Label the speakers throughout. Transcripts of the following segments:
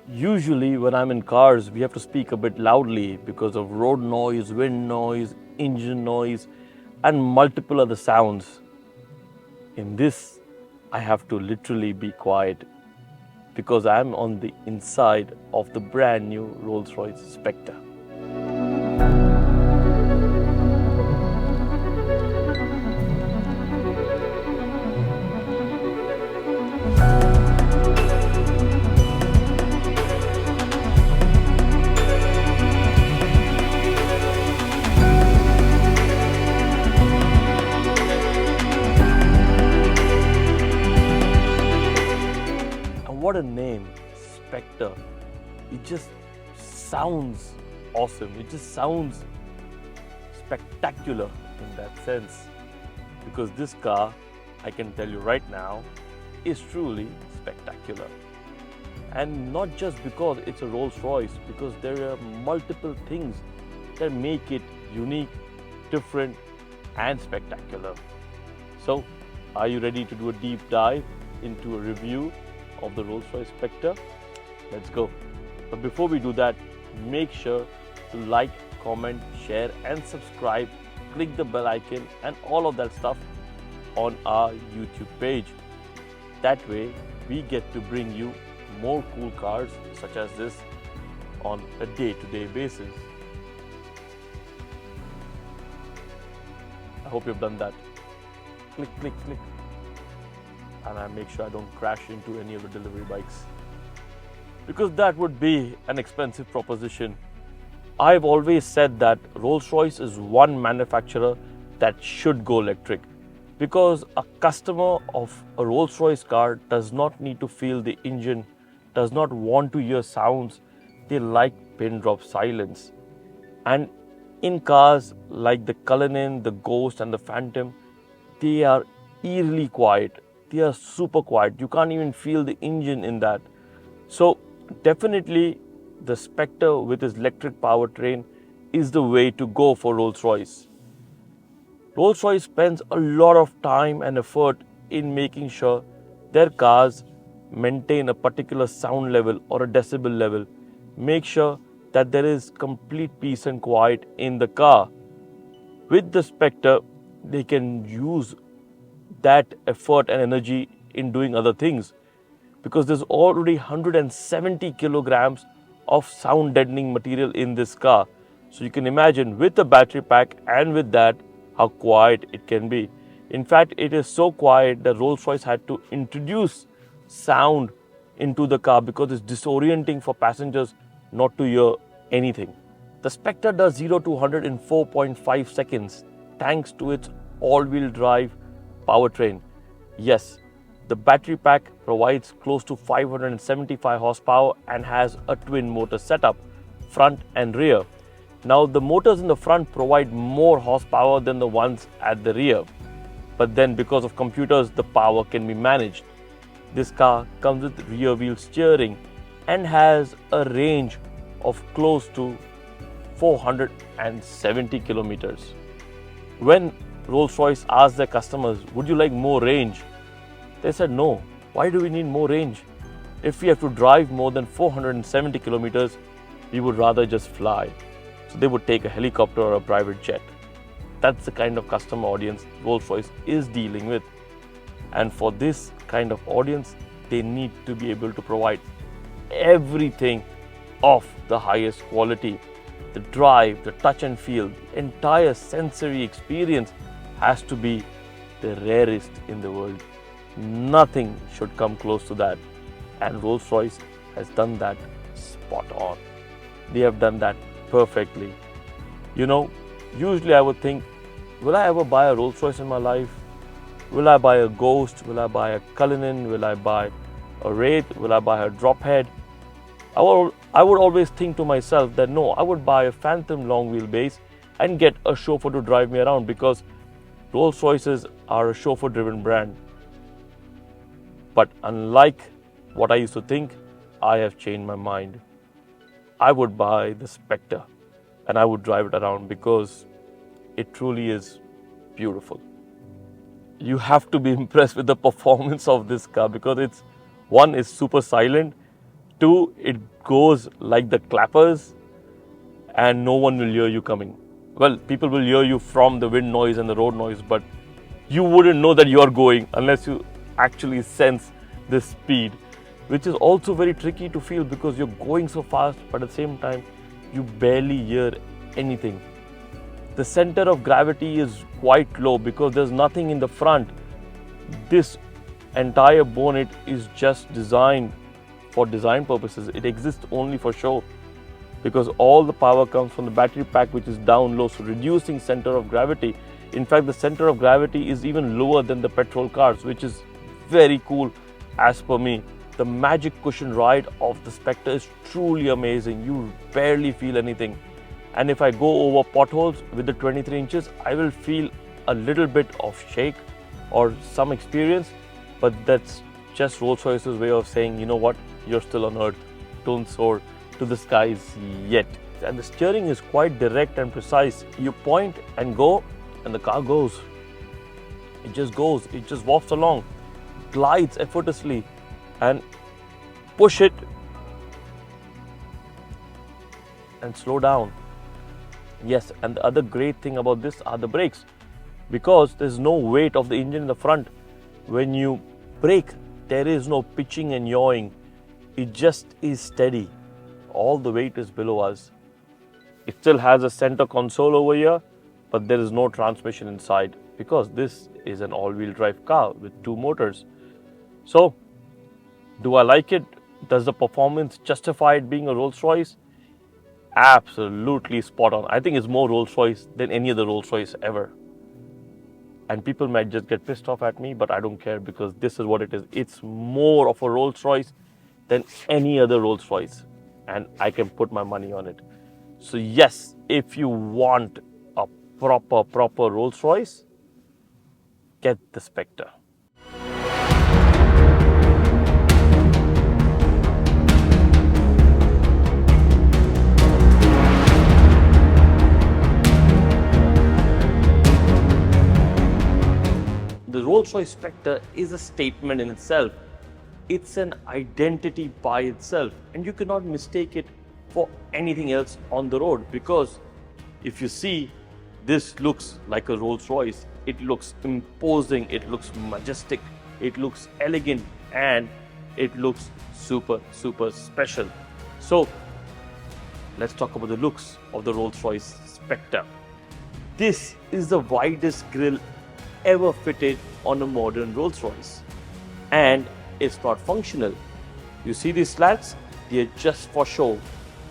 Speaker 1: Usually, when I'm in cars, we have to speak a bit loudly because of road noise, wind noise, engine noise, and multiple other sounds. In this, I have to literally be quiet because I'm on the inside of the brand new Rolls-Royce Spectre. And what a name, Spectre. It just sounds awesome. It just sounds spectacular in that sense. Because this car, I can tell you right now, is truly spectacular. And not just because it's a Rolls-Royce, because there are multiple things that make it unique, different, and spectacular. So, are you ready to do a deep dive into a review of the Rolls-Royce Spectre? Let's go. But before we do that, make sure to like, comment, share, and subscribe. Click the bell icon and all of that stuff on our YouTube page. That way, we get to bring you more cool cars such as this on a day-to-day basis. I hope you've done that. Click, click, click. And I make sure I don't crash into any of the delivery bikes, because that would be an expensive proposition. I've always said that Rolls-Royce is one manufacturer that should go electric, because a customer of a Rolls-Royce car does not need to feel the engine, does not want to hear sounds. They like pin drop silence. And in cars like the Cullinan, the Ghost, and the Phantom, they are eerily quiet. They are super quiet. You can't even feel the engine in that. So definitely the Spectre with its electric powertrain is the way to go for Rolls-Royce. Rolls-Royce spends a lot of time and effort in making sure their cars maintain a particular sound level or a decibel level. Make sure that there is complete peace and quiet in the car. With the Spectre, they can use that effort and energy in doing other things, because there's already 170 kilograms of sound deadening material in this car. So you can imagine with the battery pack and with that, how quiet it can be. In fact, it is so quiet that Rolls-Royce had to introduce sound into the car because it's disorienting for passengers not to hear anything. The Spectre does 0 to 100 in 4.5 seconds thanks to its all-wheel drive powertrain. Yes, the battery pack provides close to 575 horsepower and has a twin motor setup, front and rear. Now the motors in the front provide more horsepower than the ones at the rear. But then because of computers, the power can be managed. This car comes with rear wheel steering and has a range of close to 470 kilometers. When Rolls-Royce asked their customers, would you like more range? They said no. Why do we need more range? If we have to drive more than 470 kilometers, we would rather just fly. So they would take a helicopter or a private jet. That's the kind of customer audience Rolls-Royce is dealing with. And for this kind of audience, they need to be able to provide everything of the highest quality. The drive, the touch and feel, the entire sensory experience has to be the rarest in the world. Nothing should come close to that. And Rolls-Royce has done that spot on. They have done that perfectly. You know, usually I would think, will I ever buy a Rolls-Royce in my life? Will I buy a Ghost? Will I buy a Cullinan? Will I buy a Wraith? Will I buy a Drophead? I would always think to myself that no, I would buy a Phantom long wheelbase and get a chauffeur to drive me around, because Rolls-Royces are a chauffeur-driven brand. But unlike what I used to think, I have changed my mind. I would buy the Spectre and I would drive it around because it truly is beautiful. You have to be impressed with the performance of this car, because it's super silent. 2, it goes like the clappers and no one will hear you coming. Well, people will hear you from the wind noise and the road noise, but you wouldn't know that you are going unless you actually sense the speed, which is also very tricky to feel because you're going so fast, but at the same time, you barely hear anything. The center of gravity is quite low because there's nothing in the front. This entire bonnet is just designed for design purposes. It exists only for show because all the power comes from the battery pack, which is down low, so reducing center of gravity. In fact, the center of gravity is even lower than the petrol cars, which is very cool as per me. The magic cushion ride of the Spectre is truly amazing. You barely feel anything. And if I go over potholes with the 23 inches, I will feel a little bit of shake or some experience, but that's just Rolls-Royce's way of saying, you know what, you're still on Earth. Don't soar to the skies yet. And the steering is quite direct and precise. You point and go, and the car goes. It just goes, it just wafts along, glides effortlessly, and push it and slow down. Yes, and the other great thing about this are the brakes, because there's no weight of the engine in the front. When you brake, there is no pitching and yawing. It just is steady. All the weight is below us. It still has a center console over here, but there is no transmission inside because this is an all-wheel drive car with 2 motors. So, do I like it? Does the performance justify it being a Rolls-Royce? Absolutely spot on. I think it's more Rolls-Royce than any other Rolls-Royce ever. And people might just get pissed off at me, but I don't care because this is what it is. It's more of a Rolls-Royce than any other Rolls-Royce. And I can put my money on it. So yes, if you want a proper Rolls-Royce, get the Spectre. The Rolls-Royce Spectre is a statement in itself. It's an identity by itself, and you cannot mistake it for anything else on the road, because if you see, this looks like a Rolls-Royce. It looks imposing, it looks majestic, it looks elegant, and it looks super special. So let's talk about the looks of the Rolls-Royce Spectre. This is the widest grille ever fitted on a modern Rolls-Royce, and it's not functional. You see these slats? They're just for show.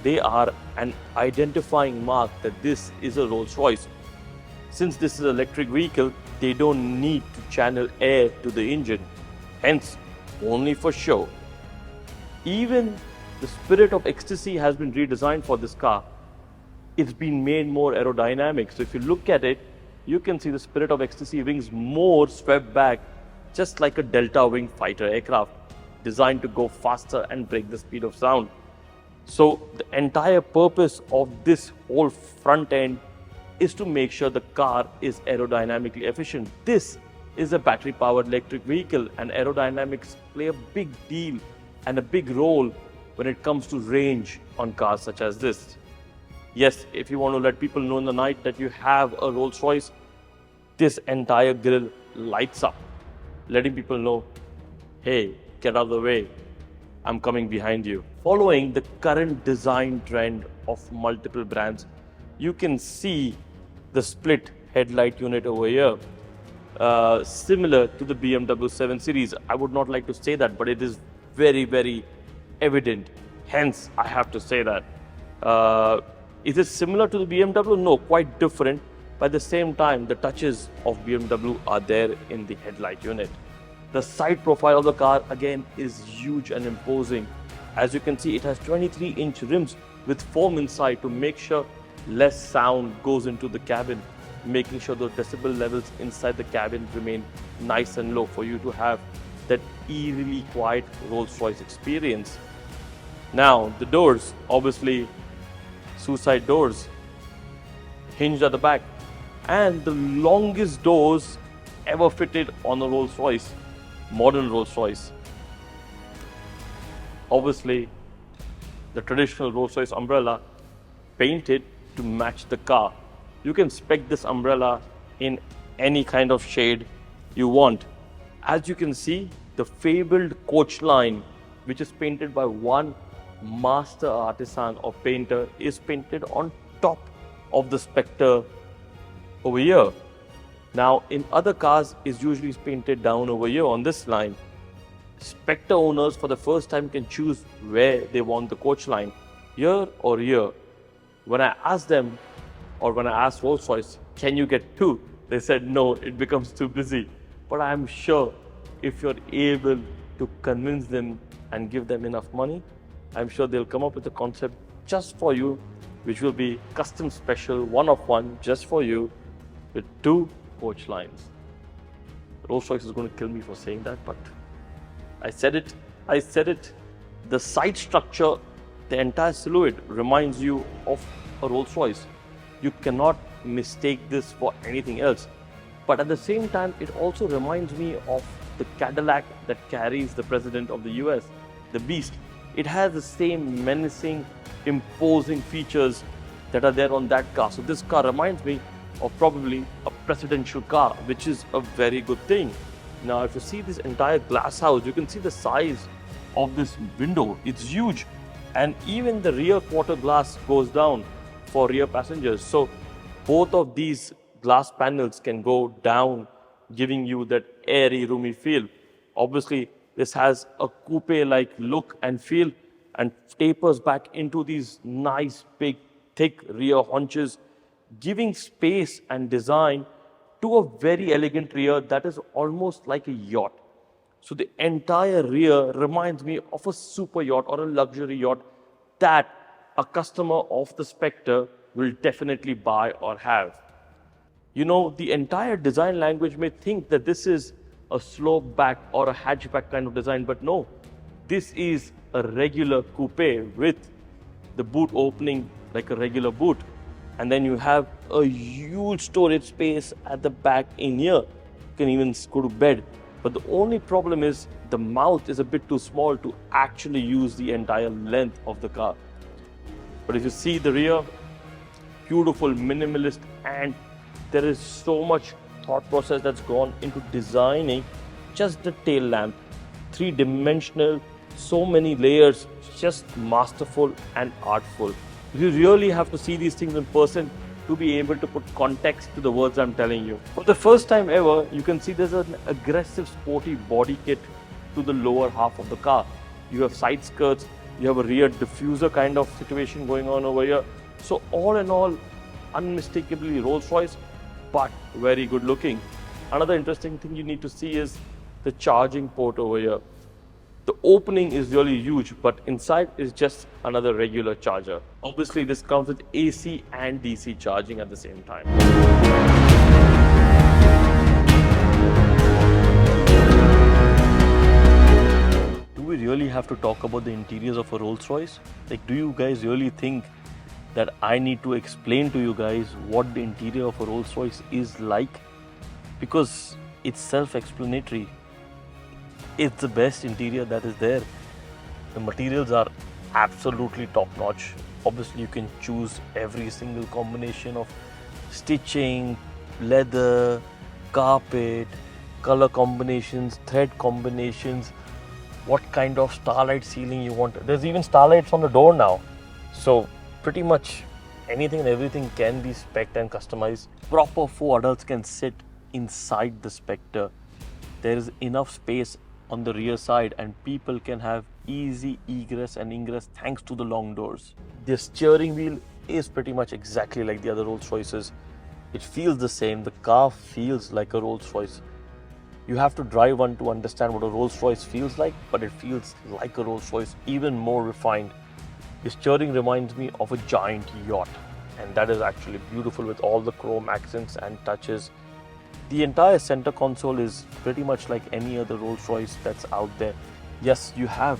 Speaker 1: They are an identifying mark that this is a Rolls-Royce. Since this is an electric vehicle, they don't need to channel air to the engine, hence only for show. Even the Spirit of Ecstacy has been redesigned for this car. It's been made more aerodynamic. So if you look at it, you can see the Spirit of Ecstacy wings more swept back, just like a Delta wing fighter aircraft, designed to go faster and break the speed of sound. So the entire purpose of this whole front end is to make sure the car is aerodynamically efficient. This is a battery powered electric vehicle, and aerodynamics play a big deal and a big role when it comes to range on cars such as this. Yes, if you want to let people know in the night that you have a Rolls-Royce, this entire grille lights up, letting people know, hey, get out of the way, I'm coming behind you. Following the current design trend of multiple brands, you can see the split headlight unit over here, similar to the BMW 7 Series. I would not like to say that, but it is very evident. Hence, I have to say that. Is it similar to the BMW? No, quite different. But at the same time, the touches of BMW are there in the headlight unit. The side profile of the car again is huge and imposing. As you can see, it has 23-inch rims with foam inside to make sure less sound goes into the cabin, making sure the decibel levels inside the cabin remain nice and low for you to have that eerily quiet Rolls-Royce experience. Now, the doors, obviously suicide doors, hinged at the back, and the longest doors ever fitted on a Rolls-Royce, modern Rolls-Royce. Obviously, the traditional Rolls-Royce umbrella, painted to match the car. You can spec this umbrella in any kind of shade you want. As you can see, the fabled coach line, which is painted by one master artisan or painter, is painted on top of the Spectre over here. Now, in other cars, is usually painted down over here on this line. Spectre owners for the first time can choose where they want the coach line, here or here. When I asked them, or when I asked Rolls-Royce, can you get two? They said no, it becomes too busy. But I'm sure if you're able to convince them and give them enough money, I'm sure they'll come up with a concept just for you, which will be custom special, one of one, just for you, with two coach lines. Rolls-Royce is going to kill me for saying that, but I said it. The side structure, the entire silhouette reminds you of a Rolls-Royce. You cannot mistake this for anything else. But at the same time, it also reminds me of the Cadillac that carries the president of the US, the Beast. It has the same menacing, imposing features that are there on that car. So this car reminds me of probably a presidential car, which is a very good thing. Now, if you see this entire glass house, you can see the size of this window. It's huge. And even the rear quarter glass goes down for rear passengers. So both of these glass panels can go down, giving you that airy, roomy feel. Obviously, this has a coupe-like look and feel and tapers back into these nice, big, thick rear haunches, giving space and design to a very elegant rear that is almost like a yacht. So the entire rear reminds me of a super yacht or a luxury yacht that a customer of the Spectre will definitely buy or have. You know, the entire design language may think that this is a slope back or a hatchback kind of design, but no, this is a regular coupe with the boot opening like a regular boot. And then you have a huge storage space at the back in here. You can even go to bed. But the only problem is the mouth is a bit too small to actually use the entire length of the car. But if you see the rear, beautiful, minimalist, and there is so much thought process that's gone into designing just the tail lamp. Three-dimensional, so many layers, just masterful and artful. You really have to see these things in person to be able to put context to the words I'm telling you. For the first time ever, you can see there's an aggressive sporty body kit to the lower half of the car. You have side skirts, you have a rear diffuser kind of situation going on over here. So all in all, unmistakably Rolls-Royce, but very good looking. Another interesting thing you need to see is the charging port over here. The opening is really huge, but inside is just another regular charger. Obviously, this comes with AC and DC charging at the same time. Do we really have to talk about the interiors of a Rolls-Royce? Like, do you guys really think that I need to explain to you guys what the interior of a Rolls-Royce is like? Because it's self-explanatory. It's the best interior that is there. The materials are absolutely top-notch. Obviously, you can choose every single combination of stitching, leather, carpet, color combinations, thread combinations, what kind of Starlight ceiling you want. There's even Starlights on the door now. So pretty much anything and everything can be spec'd and customized. Proper 4 adults can sit inside the Spectre. There is enough space on the rear side and people can have easy egress and ingress thanks to the long doors. The steering wheel is pretty much exactly like the other Rolls-Royces. It feels the same. The car feels like a Rolls-Royce. You have to drive one to understand what a Rolls-Royce feels like, but it feels like a Rolls-Royce, even more refined. The steering reminds me of a giant yacht, and that is actually beautiful with all the chrome accents and touches. The entire center console is pretty much like any other Rolls-Royce that's out there. Yes, you have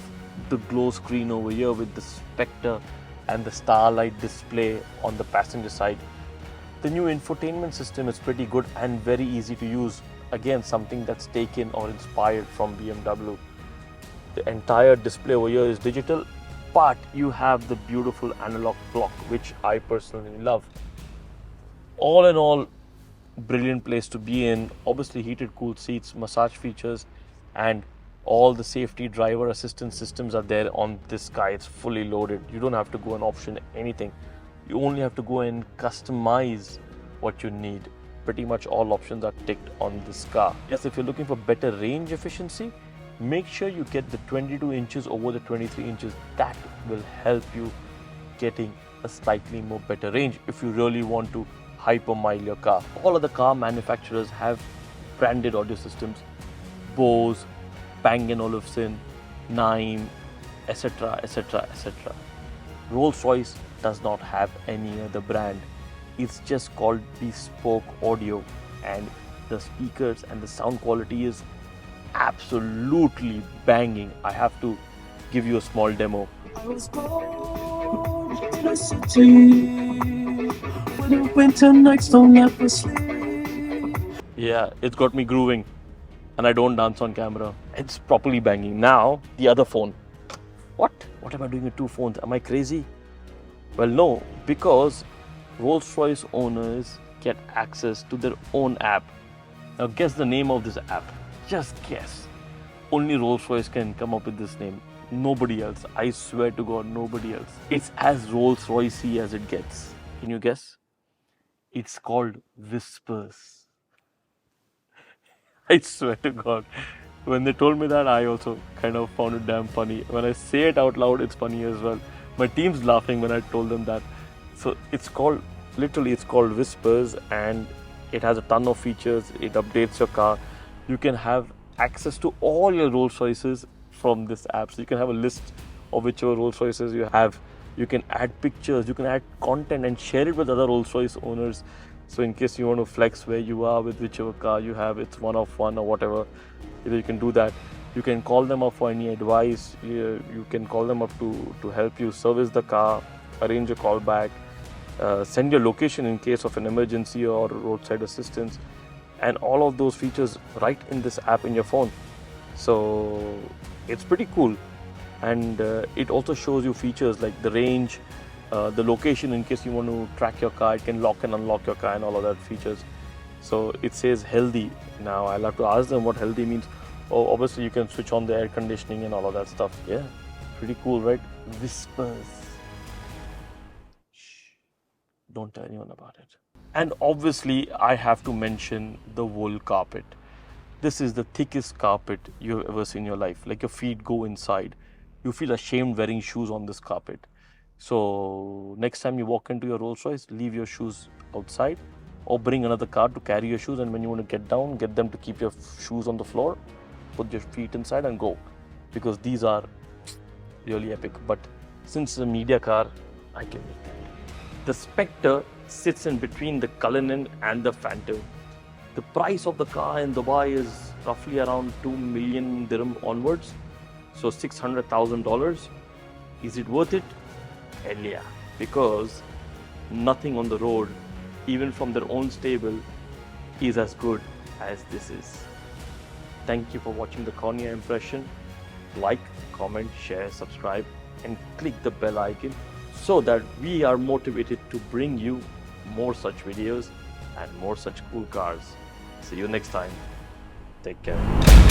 Speaker 1: the glow screen over here with the Spectre and the Starlight display on the passenger side. The new infotainment system is pretty good and very easy to use. Again, something that's taken or inspired from BMW. The entire display over here is digital but you have the beautiful analog clock, which I personally love. All in all, brilliant place to be in. Obviously heated cooled seats, massage features, and all the safety driver assistance systems are there on this car. It's fully loaded. You don't have to go and option anything. You only have to go and customize what you need. Pretty much all options are ticked on this car. Yes, if you're looking for better range efficiency, make sure you get the 22 inches over the 23 inches. That will help you getting a slightly more better range if you really want to hypermile your car. All of the car manufacturers have branded audio systems. Bose, Bang & Olufsen, Naim, etc, etc, etc. Rolls-Royce does not have any other brand. It's just called bespoke audio, and the speakers and the sound quality is absolutely banging. I have to give you a small demo.
Speaker 2: I was born in a city where the winter nights don't ever sleep.
Speaker 1: Yeah, it's got me grooving, and I don't dance on camera. It's properly banging. Now, the other phone. What am I doing with two phones? Am I crazy? Well, no, because Rolls-Royce owners get access to their own app. Now guess the name of this app. Just guess. Only Rolls-Royce can come up with this name. Nobody else. I swear to God, nobody else. It's as Rolls-Royce-y as it gets. Can you guess? It's called Whispers. I swear to God. When they told me that, I also kind of found it damn funny. When I say it out loud, it's funny as well. My team's laughing when I told them that. So it's called, literally it's called Whispers, and it has a ton of features. It updates your car. You can have access to all your Rolls-Royces from this app. So you can have a list of whichever Rolls-Royces you have. You can add pictures, you can add content and share it with other Rolls-Royce owners. So in case you want to flex where you are with whichever car you have, it's one of one or whatever, you can do that. You can call them up for any advice. You can call them up to help you service the car, arrange a call back, send your location in case of an emergency or roadside assistance, and all of those features right in this app in your phone. So it's pretty cool, and it also shows you features like the range, the location in case you want to track your car. It can lock and unlock your car and all of that features. So it says healthy. Now I'll have to ask them what healthy means. Oh, obviously you can switch on the air conditioning and all of that stuff. Yeah, pretty cool, right? Whispers. Shh, don't tell anyone about it. And obviously I have to mention the wool carpet. This is the thickest carpet you've ever seen in your life. Like your feet go inside. You feel ashamed wearing shoes on this carpet. So next time you walk into your Rolls-Royce, leave your shoes outside or bring another car to carry your shoes, and when you want to get down, get them to keep your shoes on the floor, put your feet inside and go, because these are really epic. But since it's a media car, I can make that. The Spectre sits in between the Cullinan and the Phantom. The price of the car in Dubai is roughly around 2 million dirham onwards, so $600,000. Is it worth it? Hell yeah, because nothing on the road, even from their own stable, is as good as this is. Thank you for watching the Cornea Impression. Like, comment, share, subscribe, and click the bell icon so that we are motivated to bring you more such videos and more such cool cars. See you next time. Take care.